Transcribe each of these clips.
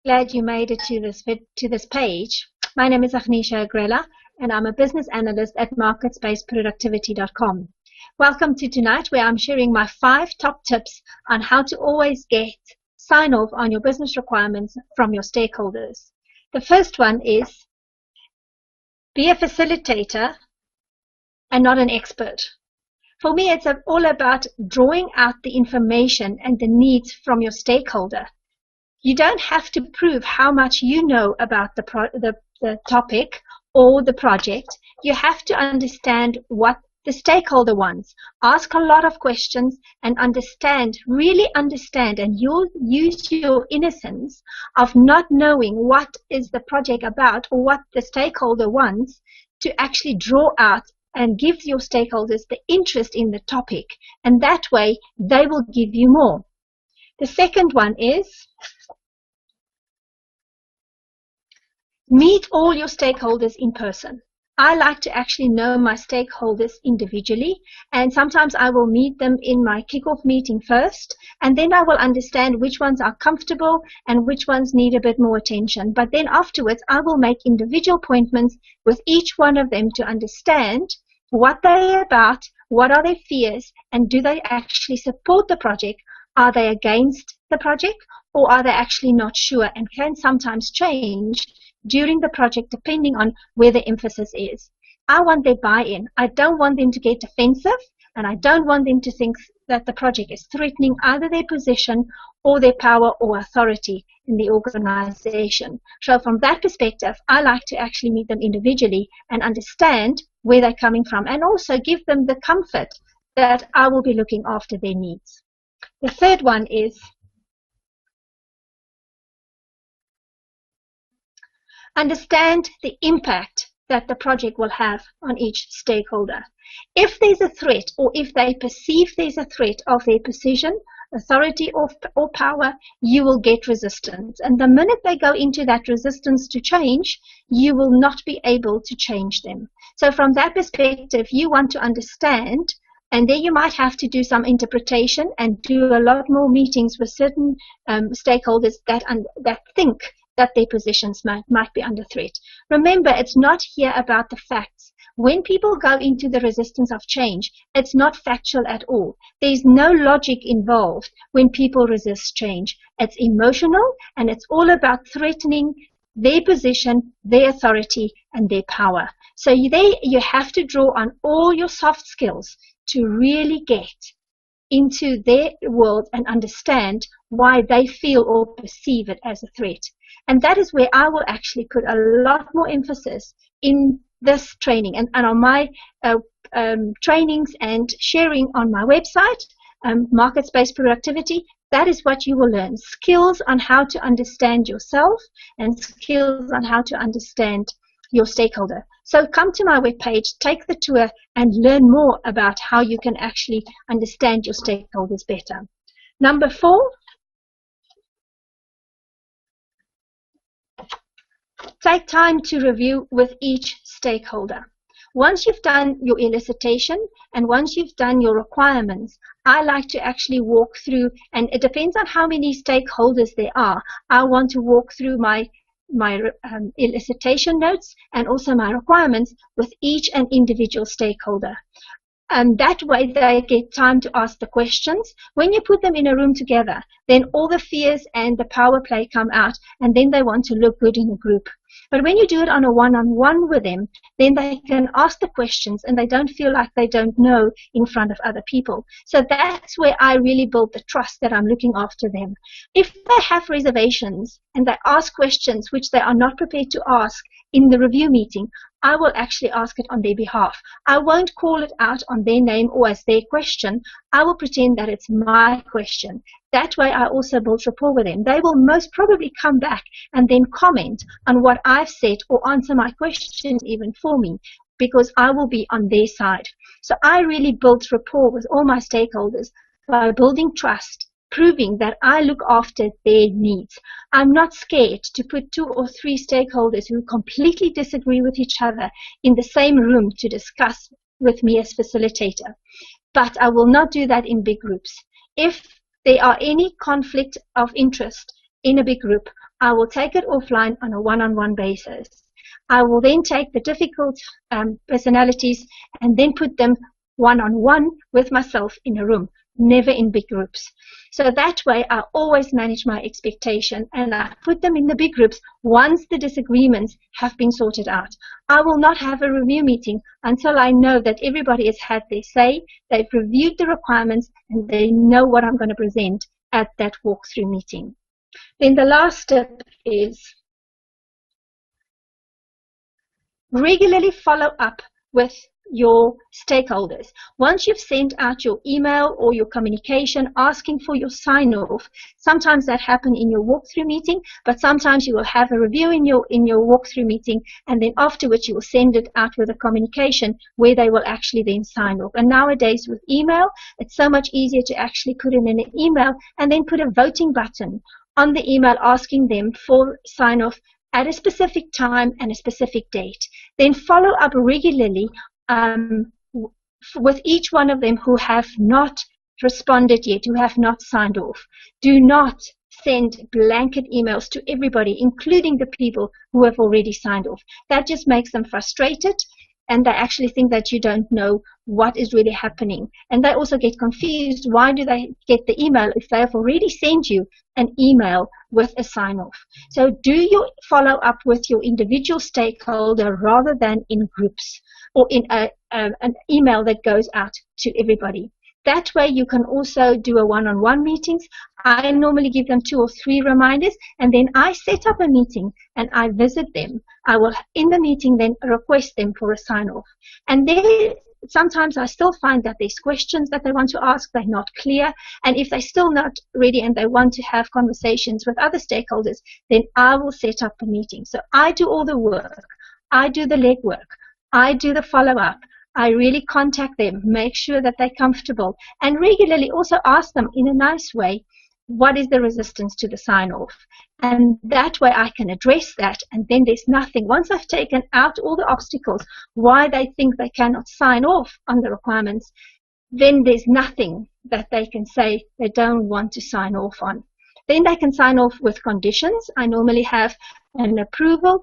glad you made it to this page. My name is Agnesia Agrella, and I'm a business analyst at marketspaceproductivity.com. Welcome to tonight, where I'm sharing my 5 top tips on how to always get sign-off on your business requirements from your stakeholders. The first one is be a facilitator and not an expert. For me, it's all about drawing out the information and the needs from your stakeholder. You don't have to prove how much you know about the topic or the project. You have to understand what the stakeholder wants. Ask a lot of questions and really understand, and you'll use your innocence of not knowing what is the project about or what the stakeholder wants to actually draw out and give your stakeholders the interest in the topic, and that way they will give you more. The second one is meet all your stakeholders in person. I like to actually know my stakeholders individually, and sometimes I will meet them in my kickoff meeting first, and then I will understand which ones are comfortable and which ones need a bit more attention. But then afterwards, I will make individual appointments with each one of them to understand what they're about, what are their fears, and do they actually support the project? Are they against the project, or are they actually not sure and can sometimes change during the project depending on where the emphasis is? I want their buy-in. I don't want them to get defensive, and I don't want them to think that the project is threatening either their position or their power or authority in the organization. So from that perspective, I like to actually meet them individually and understand where they're coming from, and also give them the comfort that I will be looking after their needs. The third one is understand the impact that the project will have on each stakeholder. If there's a threat, or if they perceive there's a threat of their position, authority, or power, you will get resistance. And the minute they go into that resistance to change, you will not be able to change them. So from that perspective, you want to understand, and then you might have to do some interpretation and do a lot more meetings with certain stakeholders that think that their positions might be under threat. Remember, it's not here about the facts. When people go into the resistance of change, it's not factual at all. There's no logic involved when people resist change. It's emotional, and it's all about threatening their position, their authority, and their power. So you have to draw on all your soft skills to really get into their world and understand why they feel or perceive it as a threat. And that is where I will actually put a lot more emphasis in this training and on my trainings and sharing on my website, Market-Based Productivity. That is what you will learn. Skills on how to understand yourself and skills on how to understand your stakeholder. So come to my webpage, take the tour, and learn more about how you can actually understand your stakeholders better. Number 4, take time to review with each stakeholder. Once you've done your elicitation and once you've done your requirements, I like to actually walk through, and it depends on how many stakeholders there are. I want to walk through my elicitation notes and also my requirements with each and individual stakeholder. And that way they get time to ask the questions. When you put them in a room together, then all the fears and the power play come out, and then they want to look good in a group. But when you do it on a one-on-one with them, then they can ask the questions and they don't feel like they don't know in front of other people. So that's where I really build the trust that I'm looking after them. If they have reservations and they ask questions which they are not prepared to ask in the review meeting, I will actually ask it on their behalf. I won't call it out on their name or as their question. I will pretend that it's my question. That way I also build rapport with them. They will most probably come back and then comment on what I've said or answer my questions even for me, because I will be on their side. So I really build rapport with all my stakeholders by building trust, proving that I look after their needs. I'm not scared to put 2 or 3 stakeholders who completely disagree with each other in the same room to discuss with me as facilitator. But I will not do that in big groups. If there are any conflict of interest in a big group, I will take it offline on a one-on-one basis. I will then take the difficult personalities and then put them one-on-one with myself in a room, never in big groups. So that way I always manage my expectation and I put them in the big groups once the disagreements have been sorted out. I will not have a review meeting until I know that everybody has had their say, they've reviewed the requirements, and they know what I'm going to present at that walkthrough meeting. Then the last step is regularly follow up with your stakeholders. Once you've sent out your email or your communication asking for your sign-off, sometimes that happens in your walkthrough meeting, but sometimes you will have a review in your walkthrough meeting, and then afterwards you will send it out with a communication where they will actually then sign off. And nowadays with email, it's so much easier to actually put it in an email and then put a voting button on the email asking them for sign-off at a specific time and a specific date. Then follow up regularly with each one of them who have not responded yet, who have not signed off. Do not send blanket emails to everybody, including the people who have already signed off. That just makes them frustrated, and they actually think that you don't know what is really happening. And they also get confused. Why do they get the email if they have already sent you an email with a sign-off? So do your follow-up with your individual stakeholder rather than in groups or in an email that goes out to everybody. That way you can also do a one-on-one meetings. I normally give them 2 or 3 reminders, and then I set up a meeting and I visit them. I will, in the meeting, then request them for a sign-off. And then sometimes I still find that there's questions that they want to ask, they're not clear, and if they're still not ready and they want to have conversations with other stakeholders, then I will set up a meeting. So I do all the work. I do the legwork. I do the follow-up. I really contact them, make sure that they're comfortable, and regularly also ask them in a nice way, what is the resistance to the sign-off? And that way I can address that, and then there's nothing. Once I've taken out all the obstacles, why they think they cannot sign off on the requirements, then there's nothing that they can say they don't want to sign off on. Then they can sign off with conditions. I normally have an approval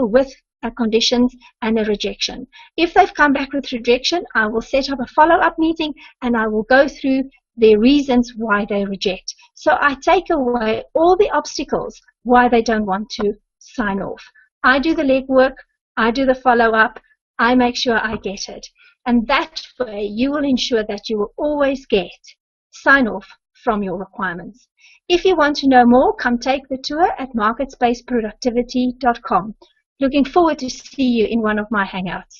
with conditions and a rejection. If they've come back with rejection, I will set up a follow-up meeting and I will go through their reasons why they reject. So I take away all the obstacles why they don't want to sign off. I do the legwork, I do the follow-up, I make sure I get it. And that way you will ensure that you will always get sign-off from your requirements. If you want to know more, come take the tour at marketspaceproductivity.com. Looking forward to see you in one of my hangouts.